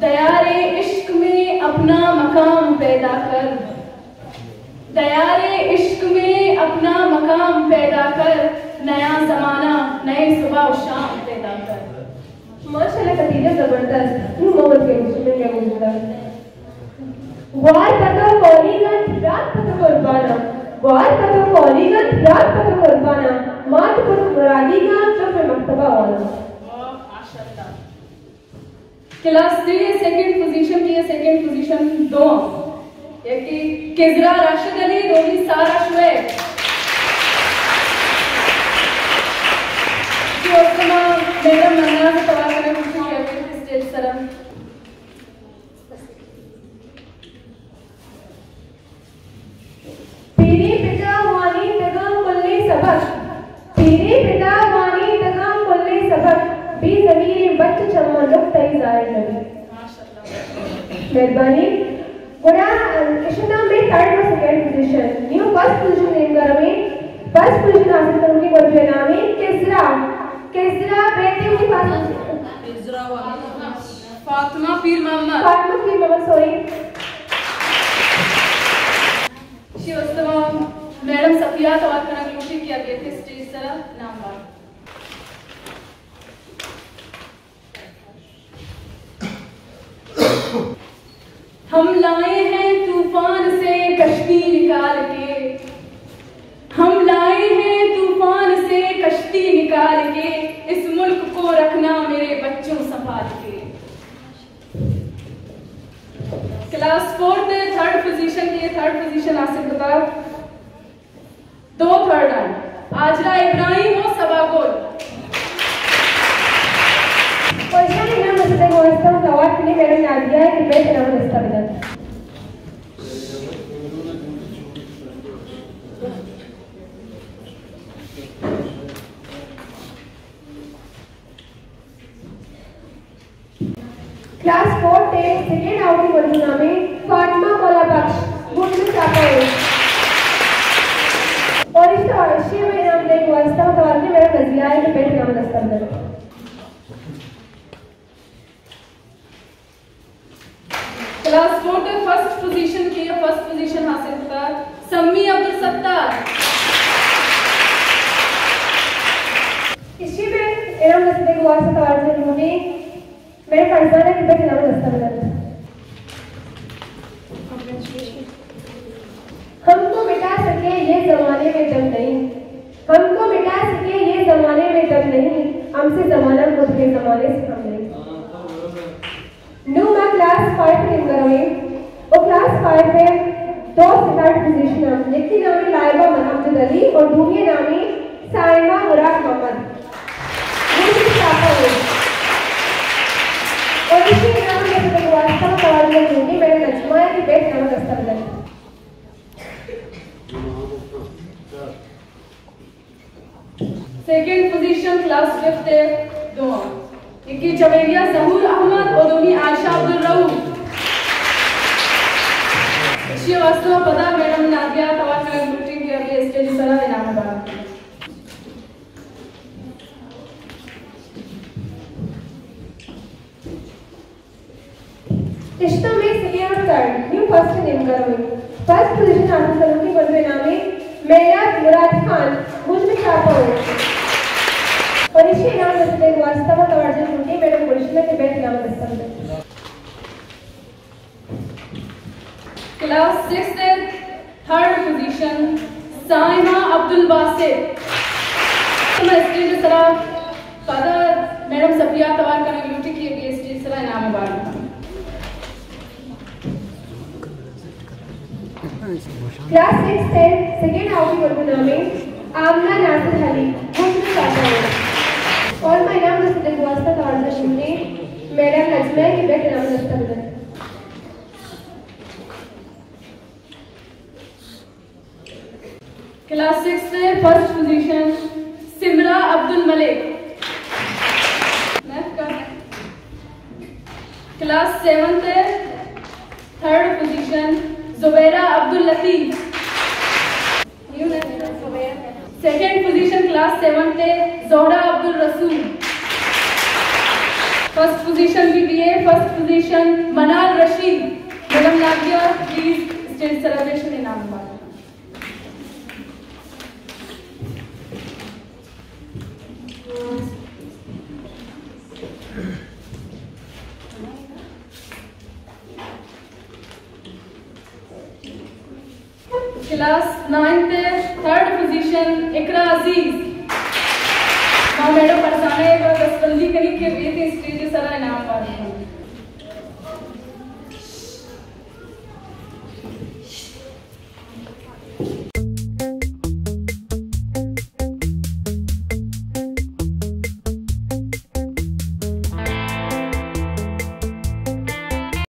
दयारे इश्क में अपना मकाम पैदा कर, दयारे इश्क में अपना मकाम पैदा कर, नया जमाना नए सुबह और शाम पैदा कर। माशाल्लाह कतीजा जबरदस्त यूं मोहब्बत के इंस्ट्रूमेंट का गुजरा वार पतो कॉलीगन रात पतो कुर्बाना, वार पतो कॉलीगन रात पतो कुर्बाना, मात पुर मुरादी का चुप मक्तबा वाला। माशाल्लाह। क्लास 3 सेकंड पोजीशन की, सेकंड पोजीशन 2 यानी किजरा राशिद अली, दोनी सारा शुएब। जो उसमा मैडम मन्ना से सवाल करने की कोशिश कर रही स्टेज तरफ। पीरी पिता वानी तगम कुल्ले सबक, पीरी पिता वानी तगम कुल्ले सबक, बी ज़मीर बच्च चम्मा नुक्ता ज़ाहिर नबी। माशाल्लाह। मेहरबानी। गुना इशना में थर्ड और second position, new first position name करोगे, फर्स्ट पोजीशन हासिल करूंगी बोल के नाम है किसरा, किसरा बेटे की पास किजरा फातिमा पीर मोहम्मद, फातिमा पीर मोहम्मद सॉरी। मैडम सफिया सवाल करने की कोशिश किया गया थे स्टेज तरह नाम बार। हम लाए हैं तूफान से कश्ती निकाल के, हम लाए हैं तूफान से कश्ती निकाल के, इस मुल्क को रखना मेरे बच्चों संभाल के। क्लास 4 में थर्ड पोजीशन की, थर्ड पोजीशन हासिल कर 2 थर्ड रन आजरा इब्राहिम और सबागोल। क्वेश्चन इनाम नस्ते को इसका सवाल के लिए मैंने याद दिया है कि मैं इनाम नस्ता बदल क्लास 4 टे सेकंड आउटिंग वर्जुना में फातिमा मौला बख्श गुड में चापा है और इस आशिया में इनाम देने को वास्ता सवाल में मेरा नजरिया है कि मैं इनाम नस्ता बदल। क्लास 4 में फर्स्ट पोजीशन की, फर्स्ट पोजीशन हासिल कर सम्मी अब्दुल सत्तार। इसी में इनाम नस्ते को वास्ता सवाल से मुझे मेरे फर्जाना है कि मैं इनाम नस्ता बदल। हमको मिटा सके ये जमाने में दम नहीं, हमको मिटा सके ये जमाने में दम नहीं, हमसे जमाना खुद के जमाने से कम नहीं। न्यू मैं क्लास 5 में करोगे और क्लास 5 में 2 थर्ड पोजीशन हम एक नामी लाइबा अब्दुल अली और दूसरी नामी साइमा मुराद मोहम्मद। दूसरी छापा हुई और इसी नाम में तो वास्तव में सवाल में दूंगी मैंने नजमा है कि बेट नाम दस्तरदल। सेकंड पोजीशन क्लास 5 है 2 इनकी जवेरिया जहूर अहमद और दोनी आयशा अब्दुल रऊफ। इसी वास्तव में पता मैडम नादिया तवाल में मीटिंग के अगले स्टेज सलाह इनाम बात। रिश्तों में सेकंड और थर्ड न्यू फर्स्ट नेम करोगे, फर्स्ट पोजीशन हासिल करूंगी बोलवे नाम है मेरा मुराद खान मुझ में छापा हुआ और इसी इनाम नस्ते को वास्ता में तवज्जो दूंगी मैडम गुलशन के बैठ इनाम नस्ता में। क्लास 6 से थर्ड पोजीशन साइमा अब्दुल बासित। तो मैं स्टेज सलाह पता मैडम सफिया तवाल करने की ड्यूटी की अगली स्टेज सलाह इनाम बार। क्लास 6 से सेकंड आउटिंग वर्गुना में आमना नासिर अली मुझमें चाहता है और मैं इनाम नस्ते को वास्ता तवज्जो दूंगी मैडम नजमा की बैठ इनाम नस्ता बदल। क्लास 6 से first position Simra Abdul Malik. Class 7 से third position Zubaira Abdul Latif. Second position class 7 से Zohra Abdul Rasool. First position BBA first position Manal Rashid. Madam Nadia please stage celebration इनाम पाएं। Class 9th third position Iqra Aziz. Madam Farsane दस्तबंदी करी के स्टेज सारा इनाम पा रहे हैं।